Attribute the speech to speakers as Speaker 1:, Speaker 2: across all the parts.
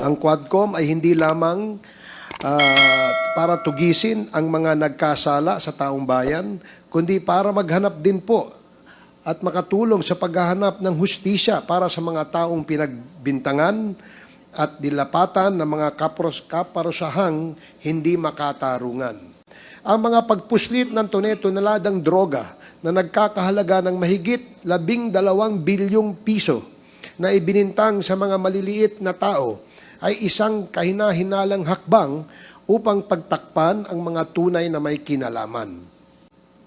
Speaker 1: Ang Quadcom ay hindi lamang para tugisin ang mga nagkasala sa taong bayan, kundi para maghanap din po at makatulong sa paghahanap ng hustisya para sa mga taong pinagbintangan at dilapatan ng mga kaparusahang hindi makatarungan. Ang mga pagpuslit ng tone-toneladang droga na nagkakahalaga ng mahigit 12 bilyong piso na ibinintang sa mga maliliit na tao ay isang kahina-hinalang hakbang upang pagtakpan ang mga tunay na may kinalaman.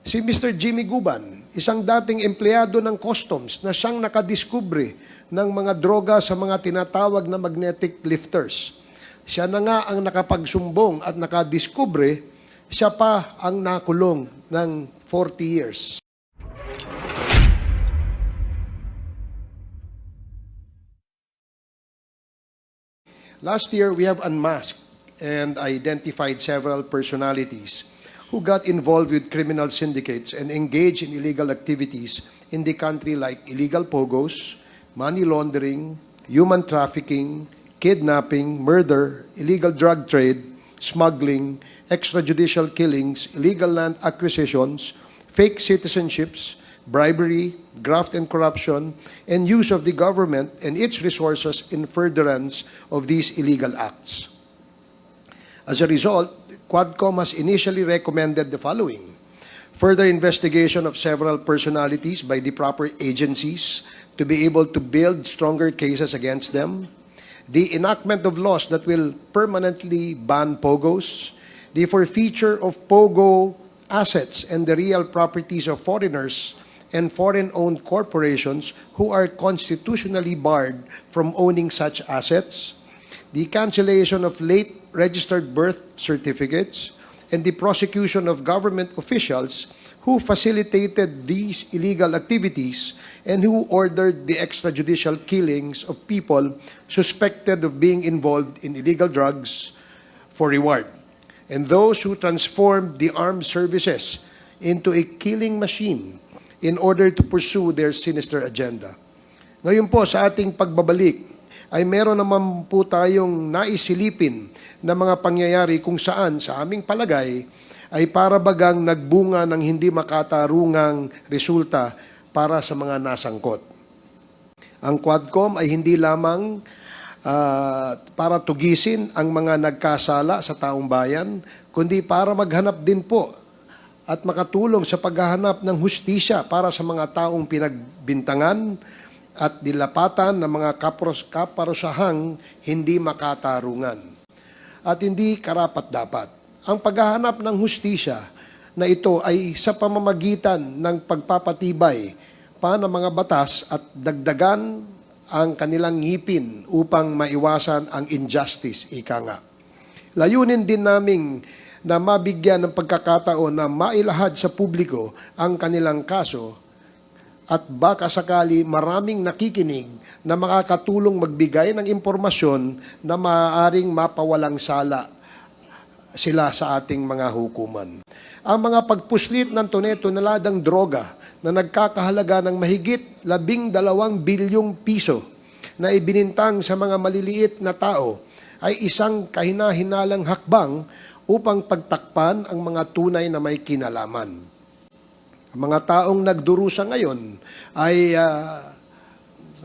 Speaker 1: Si Mr. Jimmy Guban, isang dating empleyado ng customs na siyang nakadiskubre ng mga droga sa mga tinatawag na magnetic lifters. Siya na nga ang nakapagsumbong at nakadiskubre, siya pa ang nakulong ng 40 years. Last year, we have unmasked and identified several personalities who got involved with criminal syndicates and engaged in illegal activities in the country like illegal pogos, money laundering, human trafficking, kidnapping, murder, illegal drug trade, smuggling, extrajudicial killings, illegal land acquisitions, fake citizenships, bribery, graft and corruption, and use of the government and its resources in furtherance of these illegal acts. As a result, Quadcom has initially recommended the following: further investigation of several personalities by the proper agencies to be able to build stronger cases against them, the enactment of laws that will permanently ban pogos, the forfeiture of pogo assets and the real properties of foreigners and foreign-owned corporations who are constitutionally barred from owning such assets, the cancellation of late registered birth certificates, and the prosecution of government officials who facilitated these illegal activities and who ordered the extrajudicial killings of people suspected of being involved in illegal drugs for reward, and those who transformed the armed services into a killing machine in order to pursue their sinister agenda. Ngayon po, sa ating pagbabalik, ay meron naman po tayong naisilipin na mga pangyayari kung saan, sa aming palagay, ay para bagang nagbunga ng hindi makatarungang resulta para sa mga nasangkot. Ang Quadcom ay hindi lamang para tugisin ang mga nagkasala sa taong bayan, kundi para maghanap din po at makatulong sa paghahanap ng hustisya para sa mga taong pinagbintangan at dilapatan ng mga kaparusahang hindi makatarungan at hindi karapat-dapat. Ang paghahanap ng hustisya na ito ay sa pamamagitan ng pagpapatibay pa ng mga batas at dagdagan ang kanilang ngipin upang maiwasan ang injustice, ika nga. Layunin din naming na mabigyan ng pagkakataon na mailahad sa publiko ang kanilang kaso at baka sakali maraming nakikinig na makakatulong magbigay ng impormasyon na maaaring mapawalang sala sila sa ating mga hukuman. Ang mga pagpuslit ng tone-toneladang droga na nagkakahalaga ng mahigit 12 bilyong piso na ibinintang sa mga maliliit na tao ay isang kahina-hinalang hakbang upang pagtakpan ang mga tunay na may kinalaman. Ang mga taong nagdurusa ngayon ay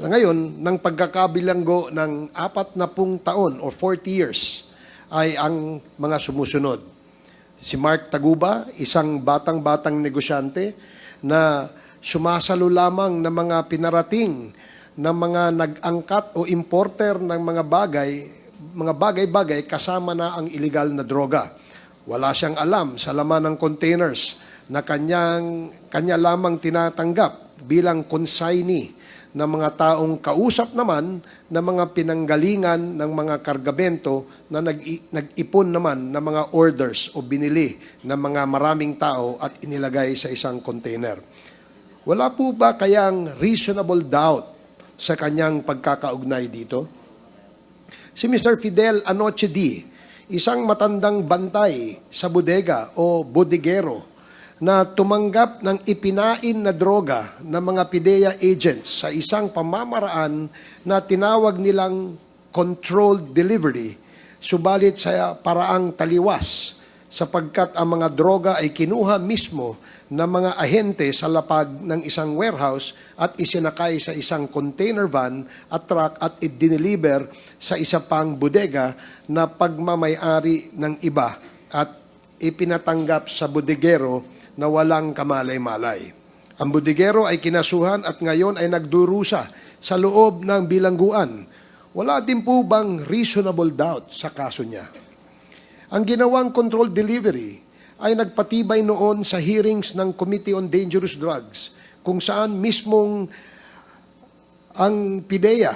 Speaker 1: ngayon ng pagkakabilanggo ng 40 taon o 40 years ay ang mga sumusunod. Si Mark Taguba, isang batang-batang negosyante na sumasalo lamang ng mga pinarating ng mga nag-angkat o importer ng mga bagay-bagay kasama na ang illegal na droga. Wala siyang alam sa laman ng containers na kanya lamang tinatanggap bilang consignee ng mga taong kausap naman ng mga pinanggalingan ng mga kargamento na nag-ipon naman ng mga orders o binili ng mga maraming tao at inilagay sa isang container. Wala po ba kayang reasonable doubt sa kanyang pagkakaugnay dito? Si Mr. Fidel Anoche D., isang matandang bantay sa bodega o bodigero na tumanggap ng ipinain na droga ng mga PIDEA agents sa isang pamamaraan na tinawag nilang controlled delivery, subalit sa paraang taliwas sapagkat ang mga droga ay kinuha mismo ng mga ahente sa lapag ng isang warehouse at isinakay sa isang container van at truck at i-deliver sa isa pang bodega na pagmamayari ng iba at ipinatanggap sa bodegero na walang kamalay-malay. Ang bodegero ay kinasuhan at ngayon ay nagdurusa sa loob ng bilangguan. Wala din po bang reasonable doubt sa kaso niya? Ang ginawang controlled delivery ay nagpatibay noon sa hearings ng Committee on Dangerous Drugs kung saan mismong ang PIDEA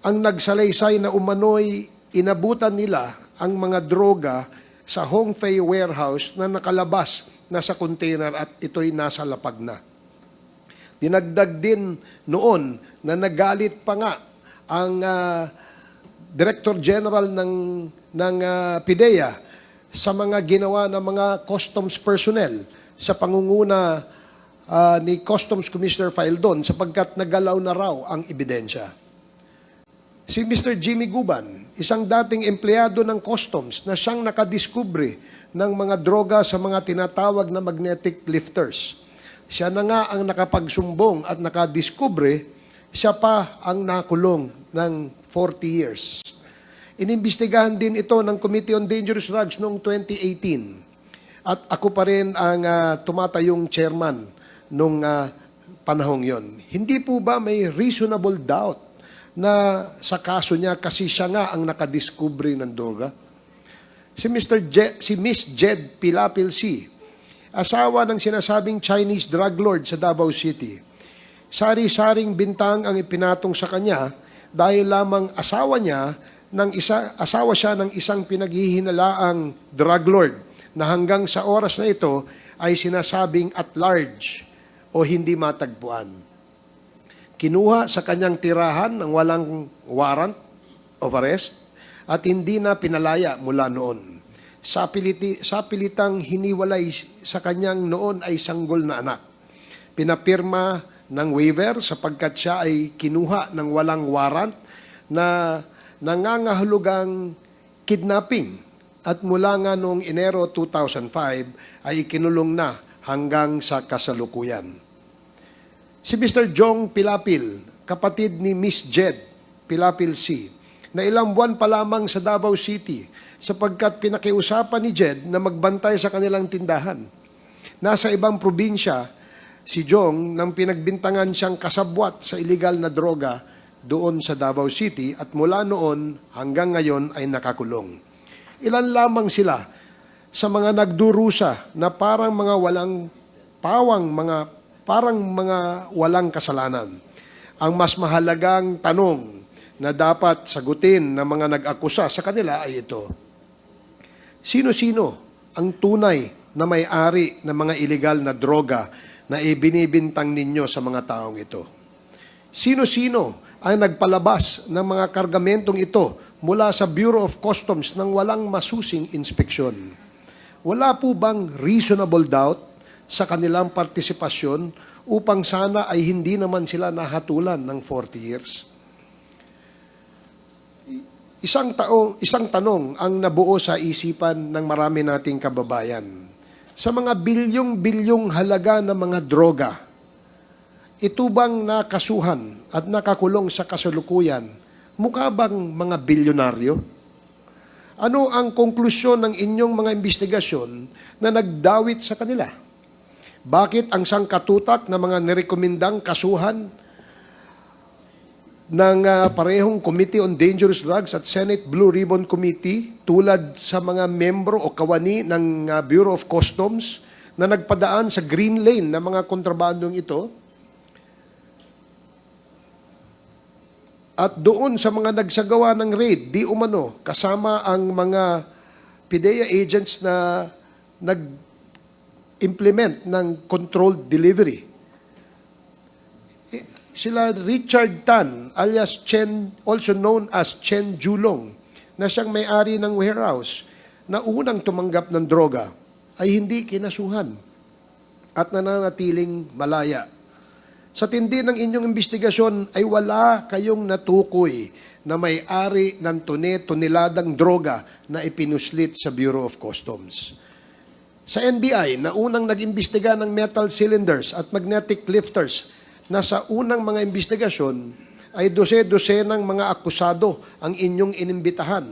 Speaker 1: ang nagsalaysay na umano'y inabutan nila ang mga droga sa Hongfei warehouse na nakalabas na sa container at ito'y nasa lapag na. Dinagdag din noon na nagalit pa nga ang Director General ng PIDEA sa mga ginawa ng mga customs personnel sa pangunguna ni Customs Commissioner Faildon sapagkat nagalaw na raw ang ebidensya. Si Mr. Jimmy Guban, isang dating empleyado ng customs na siyang nakadiskubre ng mga droga sa mga tinatawag na magnetic lifters. Siya na nga ang nakapagsumbong at nakadiskubre, siya pa ang nakulong ng 40 years. Inimbestigahan din ito ng Committee on Dangerous Drugs noong 2018. At ako pa rin ang tumatayong chairman noong panahong yon. Hindi po ba may reasonable doubt na sa kaso niya kasi siya nga ang nakadiskubre ng droga? Si Miss Jed Pilapil C., asawa ng sinasabing Chinese drug lord sa Davao City. Sari-saring bintang ang ipinatong sa kanya dahil lamang asawa siya ng isang pinaghihinalaang drug lord na hanggang sa oras na ito ay sinasabing at large o hindi matagpuan. Kinuha sa kanyang tirahan ng walang warrant of arrest at hindi na pinalaya mula noon. Sa pilitang hiniwalay sa kanyang noon ay sanggol na anak. Pinapirma ng waiver sapagkat siya ay kinuha ng walang warrant na nangangahulugang kidnapping at mula nga noong Enero 2005 ay ikinulong na hanggang sa kasalukuyan. Si Mr. Jong Pilapil, kapatid ni Miss Jed Pilapil C., na ilang buwan pa lamang sa Davao City sapagkat pinakiusapan ni Jed na magbantay sa kanilang tindahan. Nasa ibang probinsya, si Jong nang pinagbintangan siyang kasabwat sa illegal na droga doon sa Davao City at mula noon hanggang ngayon ay nakakulong. Ilan lamang sila sa mga nagdurusa na parang mga walang kasalanan. Ang mas mahalagang tanong na dapat sagutin ng mga nag-akusa sa kanila ay ito. Sino-sino ang tunay na may-ari ng mga illegal na droga na ibinibintang ninyo sa mga taong ito? Sino-sino ang nagpalabas ng mga kargamentong ito mula sa Bureau of Customs nang walang masusing inspeksyon? Wala po bang reasonable doubt sa kanilang partisipasyon upang sana ay hindi naman sila nahatulan ng 40 years? Isang tanong ang nabuo sa isipan ng marami nating kababayan. Sa mga bilyong-bilyong halaga ng mga droga, ito bang nakasuhan at nakakulong sa kasalukuyan, mukha bang mga bilyonaryo? Ano ang konklusyon ng inyong mga investigasyon na nagdawit sa kanila? Bakit ang sangkatutak na mga nirekomendang kasuhan ng parehong Committee on Dangerous Drugs at Senate Blue Ribbon Committee tulad sa mga membro o kawani ng Bureau of Customs na nagpadaan sa green lane ng mga kontrabandong ito? At doon sa mga nagsagawa ng raid, di umano, kasama ang mga PIDEA agents na nag-implement ng controlled delivery. Sila Richard Tan, alias Chen, also known as Chen Julong, na siyang may-ari ng warehouse na unang tumanggap ng droga, ay hindi kinasuhan at nananatiling malaya. Sa tindi ng inyong investigasyon ay wala kayong natukoy na may-ari ng tone-toneladang droga na ipinuslit sa Bureau of Customs. Sa NBI, na unang nag-imbestiga ng metal cylinders at magnetic lifters, na sa unang mga investigasyon ay dose-dosenang mga akusado ang inyong inimbitahan.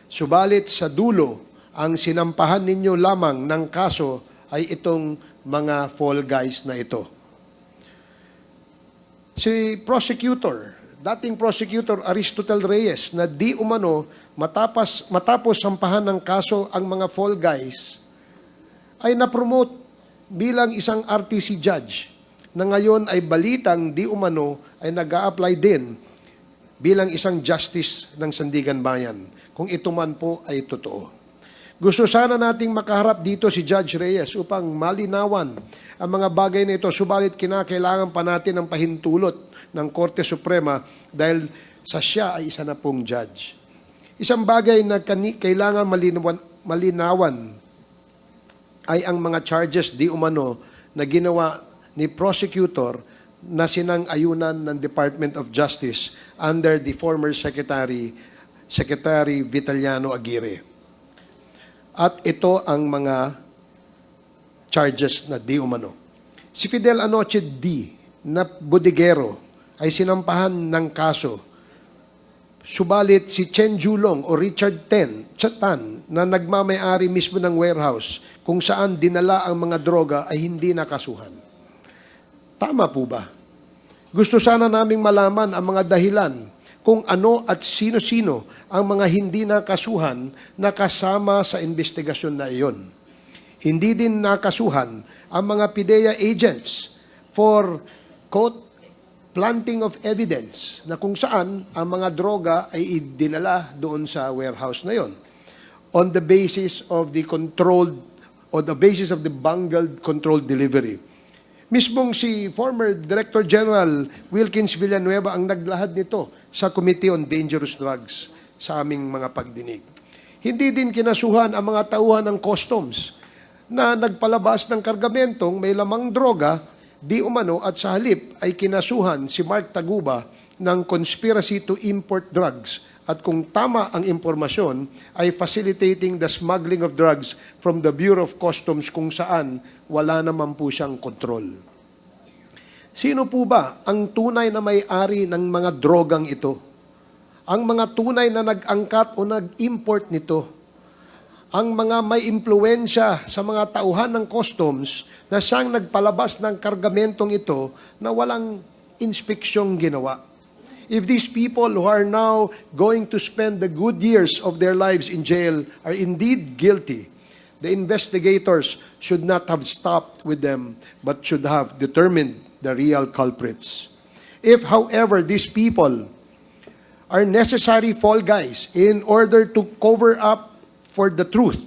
Speaker 1: Subalit sa dulo, ang sinampahan ninyo lamang ng kaso ay itong mga fall guys na ito. Si dating prosecutor Aristotle Reyes, na di umano matapos sampahan ng kaso ang mga fall guys, ay na-promote bilang isang RTC judge na ngayon ay balitang di umano ay nag-a-apply din bilang isang justice ng Sandigan Bayan, kung ito man po ay totoo. Gusto sana nating makaharap dito si Judge Reyes upang malinawan ang mga bagay na ito, subalit kinakailangan pa natin ang pahintulot ng Korte Suprema dahil sa siya ay isa na pong judge. Isang bagay na kailangan malinawan ay ang mga charges di umano na ginawa ni prosecutor na sinang-ayunan ng Department of Justice under the former Secretary Vitaliano Aguirre. At ito ang mga charges na di umano. Si Fidel Anoche D. na bodeguero ay sinampahan ng kaso. Subalit si Chen Julong o Richard Tan na nagmamay-ari mismo ng warehouse kung saan dinala ang mga droga ay hindi nakasuhan. Tama po ba? Gusto sana naming malaman ang mga dahilan kung ano at sino-sino ang mga hindi nakasuhan na kasama sa investigasyon na iyon. Hindi din nakasuhan ang mga PIDEA agents for, quote, planting of evidence na kung saan ang mga droga ay idinala doon sa warehouse na yon on the basis of the bungled controlled delivery. Mismong si former Director General Wilkins Villanueva ang naglahad nito sa Committee on Dangerous Drugs sa aming mga pagdinig. Hindi din kinasuhan ang mga tauhan ng customs na nagpalabas ng kargamentong may lamang droga, di umano, at sa halip ay kinasuhan si Mark Taguba ng conspiracy to import drugs at kung tama ang impormasyon ay facilitating the smuggling of drugs from the Bureau of Customs kung saan wala naman po siyang kontrol. Sino po ba ang tunay na may-ari ng mga drogang ito? Ang mga tunay na nag-angkat o nag-import nito? Ang mga may impluwensya sa mga tauhan ng customs na siyang nagpalabas ng kargamentong ito na walang inspeksyong ginawa. If these people who are now going to spend the good years of their lives in jail are indeed guilty, the investigators should not have stopped with them, but should have determined the real culprits. If, however, these people are necessary fall guys in order to cover up for the truth,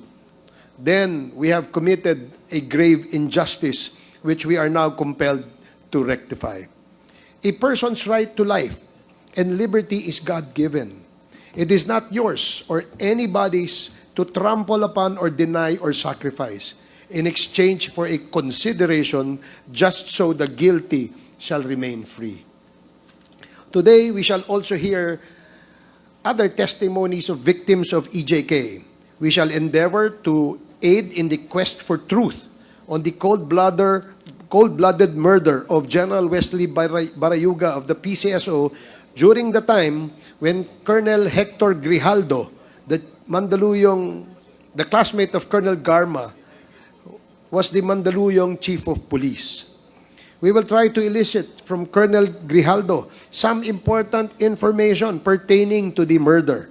Speaker 1: then we have committed a grave injustice which we are now compelled to rectify. A person's right to life and liberty is God-given. It is not yours or anybody's to trample upon or deny or sacrifice in exchange for a consideration just so the guilty shall remain free. Today, we shall also hear other testimonies of victims of EJK. We shall endeavor to aid in the quest for truth on the cold-blooded murder of General Wesley Barayuga of the PCSO during the time when Colonel Hector Grijaldo, the classmate of Colonel Garma, was the Mandaluyong Chief of Police. We will try to elicit from Colonel Grijaldo some important information pertaining to the murder.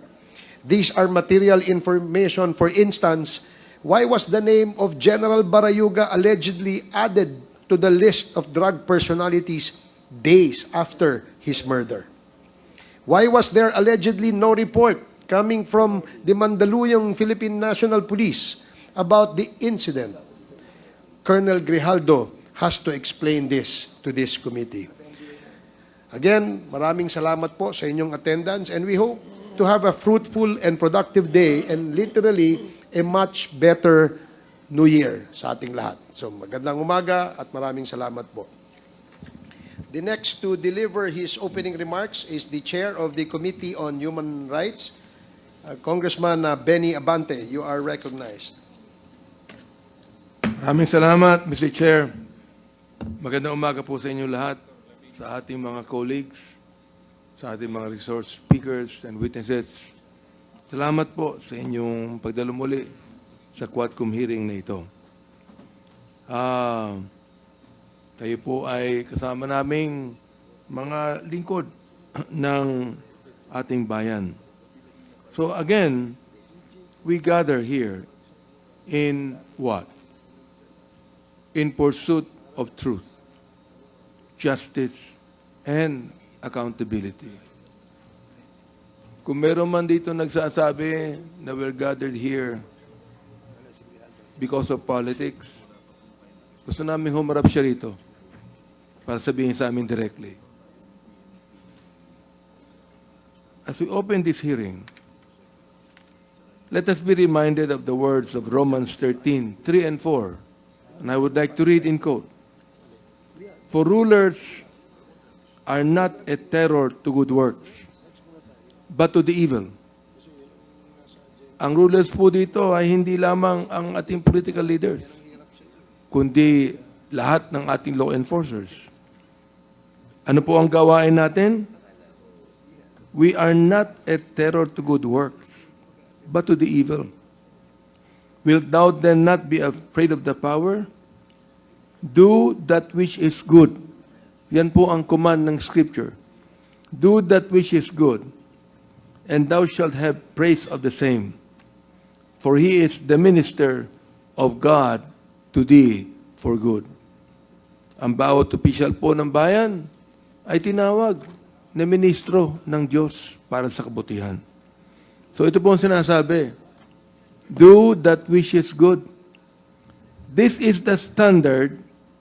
Speaker 1: These are material information. For instance, why was the name of General Barayuga allegedly added to the list of drug personalities days after his murder? Why was there allegedly no report coming from the Mandaluyong Philippine National Police about the incident? Colonel Grijaldo has to explain this to this committee. Again, maraming salamat po sa inyong attendance, and we hope to have a fruitful and productive day and literally a much better New Year sa ating lahat. So magandang umaga at maraming salamat po. The next to deliver his opening remarks is the Chair of the Committee on Human Rights, Congressman Benny Abante. You are recognized.
Speaker 2: Maraming salamat, Mr. Chair. Magandang umaga po sa inyo lahat, sa ating mga colleagues, sa ating mga resource speakers and witnesses. Salamat po sa inyong pagdalo muli sa Quadcom hearing na ito. Kayo po ay kasama naming mga lingkod ng ating bayan. So again, we gather here in what? In pursuit of truth, justice, and accountability. Kung meron man dito nagsasabi na we're gathered here because of politics, gusto namin humarap siya rito para sabihin sa amin directly. As we open this hearing, let us be reminded of the words of Romans 13:3 and 4. And I would like to read in quote. For rulers are not a terror to good works, but to the evil. Ang rulers po dito ay hindi lamang ang ating political leaders, kundi lahat ng ating law enforcers. Ano po ang gawain natin? We are not a terror to good works, but to the evil. Wilt thou then not be afraid of the power? Do that which is good. Yan po ang command ng Scripture. Do that which is good, and thou shalt have praise of the same. For he is the minister of God to thee for good. Ang bawat opisyal po ng bayan ay tinawag na ministro ng Diyos para sa kabutihan. So ito po ang sinasabi. Do that which is good. This is the standard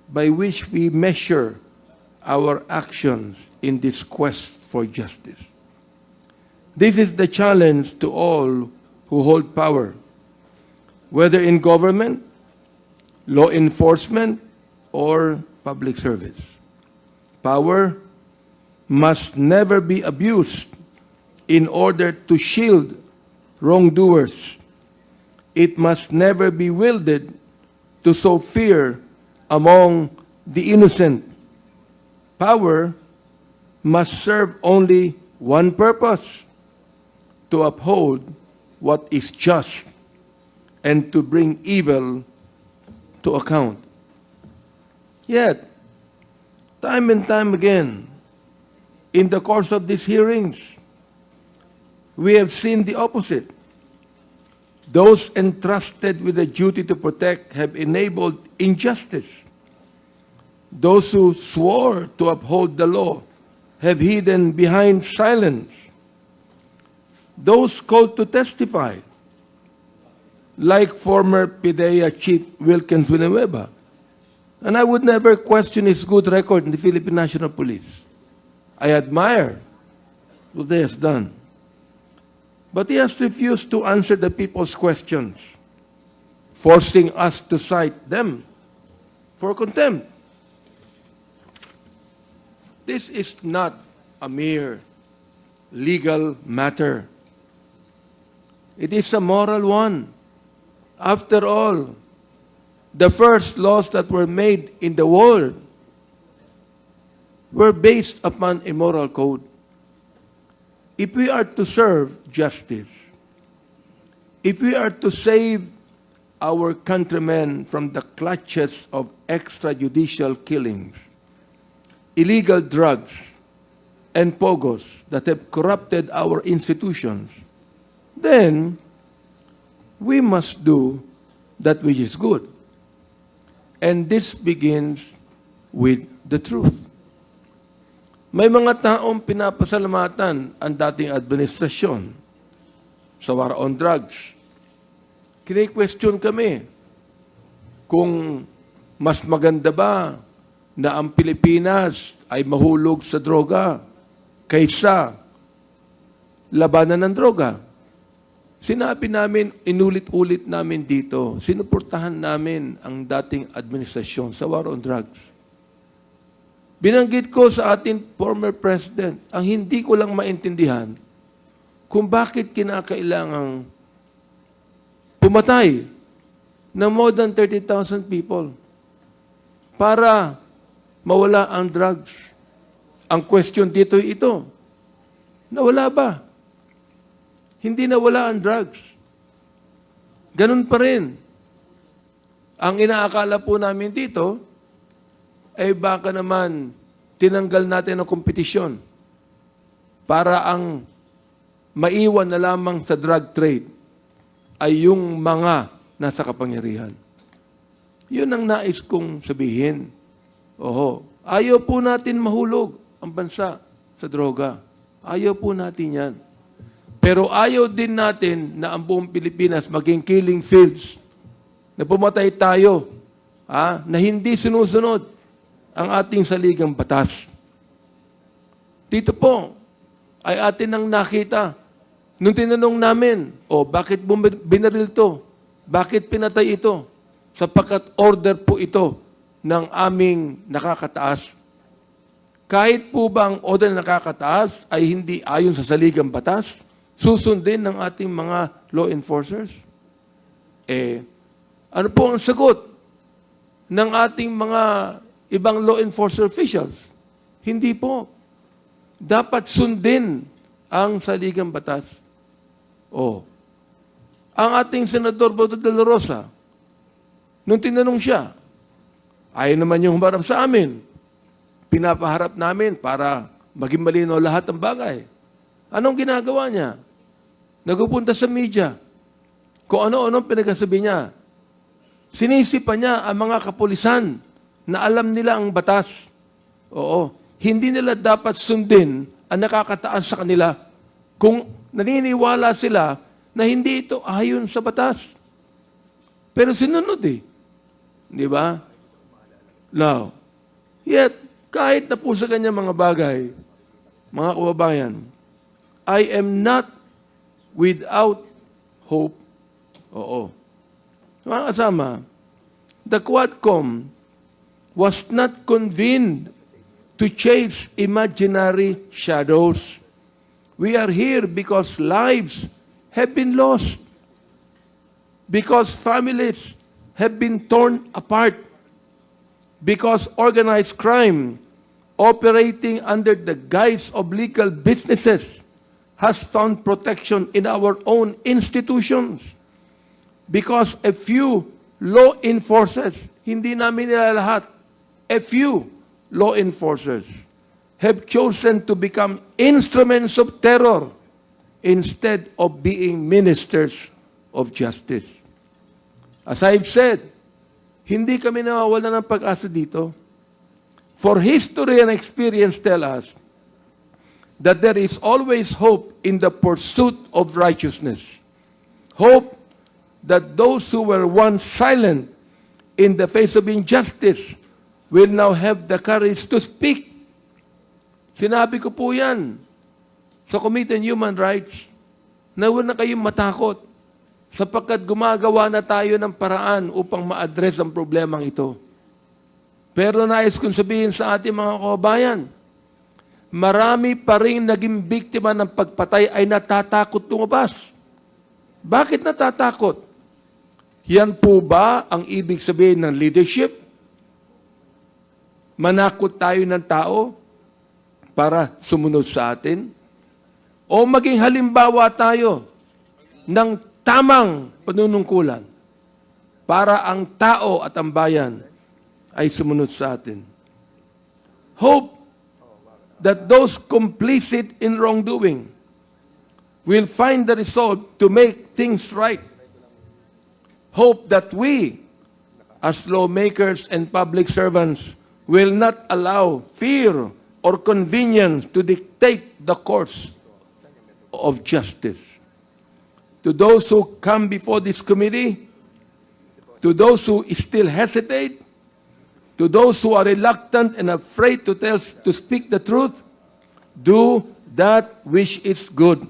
Speaker 2: by which we measure our actions in this quest for justice. This is the challenge to all who hold power, whether in government, law enforcement, or public service. Power must never be abused in order to shield wrongdoers. It must never be wielded to sow fear among the innocent. Power must serve only one purpose: to uphold what is just and to bring evil to account. Yet, time and time again, in the course of these hearings, we have seen the opposite. Those entrusted with the duty to protect have enabled injustice. Those who swore to uphold the law have hidden behind silence. Those called to testify, like former PIDEA Chief Wilkins Villanueva, and I would never question his good record in the Philippine National Police. I admire what he has done. But he has refused to answer the people's questions, forcing us to cite them for contempt. This is not a mere legal matter. It is a moral one. After all, the first laws that were made in the world were based upon a moral code. If we are to serve justice, if we are to save our countrymen from the clutches of extrajudicial killings, illegal drugs, and pogos that have corrupted our institutions, then we must do that which is good. And this begins with the truth. May mga taong pinapasalamatan ang dating administrasyon sa war on drugs. Kine-question kami kung mas maganda ba na ang Pilipinas ay mahulog sa droga kaysa labanan ng droga. Sinabi namin, inulit-ulit namin dito, sinuportahan namin ang dating administrasyon sa war on drugs. Binanggit ko sa ating former president, ang hindi ko lang maintindihan kung bakit kinakailangang pumatay ng more than 30,000 people para mawala ang drugs. Ang question dito ito, nawala ba? Hindi nawala ang drugs. Ganun pa rin. Ang inaakala po namin dito, ay baka naman tinanggal natin ang kompetisyon para ang maiwan na lamang sa drug trade ay yung mga nasa kapangyarihan. Yun ang nais kong sabihin. Oho, ayaw po natin mahulog ang bansa sa droga. Ayaw po natin yan. Pero ayaw din natin na ang buong Pilipinas maging killing fields. Na pumatay tayo, na hindi sinusunod ang ating saligang batas. Dito po, ay atin nang nakita. Nung tinanong namin, bakit binaril to? Bakit pinatay ito? Sapagkat order po ito ng aming nakakataas. Kahit po ba ang order na nakakataas ay hindi ayon sa saligang batas, susundin ng ating mga law enforcers? Ano po ang sagot ng ating mga ibang law enforcer officials? Hindi po. Dapat sundin ang saligang batas. Ang ating Senador Boto de la Rosa, nung tinanong siya, ayaw naman yung humarap sa amin. Pinapaharap namin para maging malinaw lahat ng bagay. Anong ginagawa niya? Nagpupunta sa media. Kung ano-anong pinagsasabi niya. Sinisipan niya ang mga kapulisan na alam nila ang batas. Hindi nila dapat sundin ang nakakataas sa kanila kung naniniwala sila na hindi ito ayon sa batas. Pero sinunod Di ba? Now, yet, kahit na po sa kanya mga bagay, mga kababayan, I am not without hope. Mga kasama, the Quadcom was not convened to chase imaginary shadows. We are here because lives have been lost, because families have been torn apart, because organized crime operating under the guise of legal businesses has found protection in our own institutions, because a few law enforcers, hindi namin nila lahat, a few law enforcers have chosen to become instruments of terror instead of being ministers of justice. As I've said, hindi kami nawawala ng pag-asa dito. For history and experience tell us that there is always hope in the pursuit of righteousness. Hope that those who were once silent in the face of injustice will now have the courage to speak. Sinabi ko po yan sa Committee on Human Rights na huwag na kayong matakot sapagkat gumagawa na tayo ng paraan upang ma-address ang problemang ito. Pero nais kong sabihin sa ating mga kababayan, marami pa rin naging biktima ng pagpatay ay natatakot lumabas. Bakit natatakot? Yan po ba ang ibig sabihin ng leadership? Manakot tayo ng tao para sumunod sa atin? O maging halimbawa tayo ng tamang panunungkulan para ang tao at ang bayan ay sumunod sa atin? Hope that those complicit in wrongdoing will find the resolve to make things right. Hope that we, as lawmakers and public servants, will not allow fear or convenience to dictate the course of justice. To those who come before this committee, to those who still hesitate, to those who are reluctant and afraid to speak the truth, do that which is good.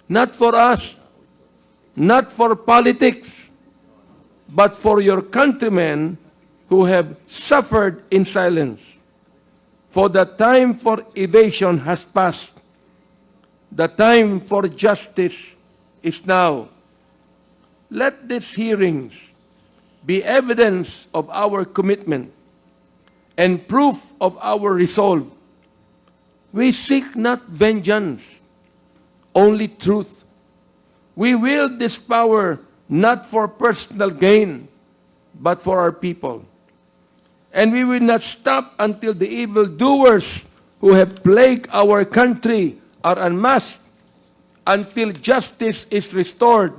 Speaker 2: Not for us, not for politics, but for your countrymen who have suffered in silence. For the time for evasion has passed. The time for justice is now. Let these hearings be evidence of our commitment and proof of our resolve. We seek not vengeance, only truth. We wield this power not for personal gain, but for our people. And we will not stop until the evildoers who have plagued our country are unmasked, until justice is restored,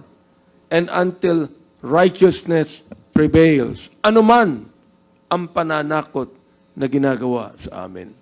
Speaker 2: and until righteousness prevails. Ano man ang pananakot na ginagawa sa amin.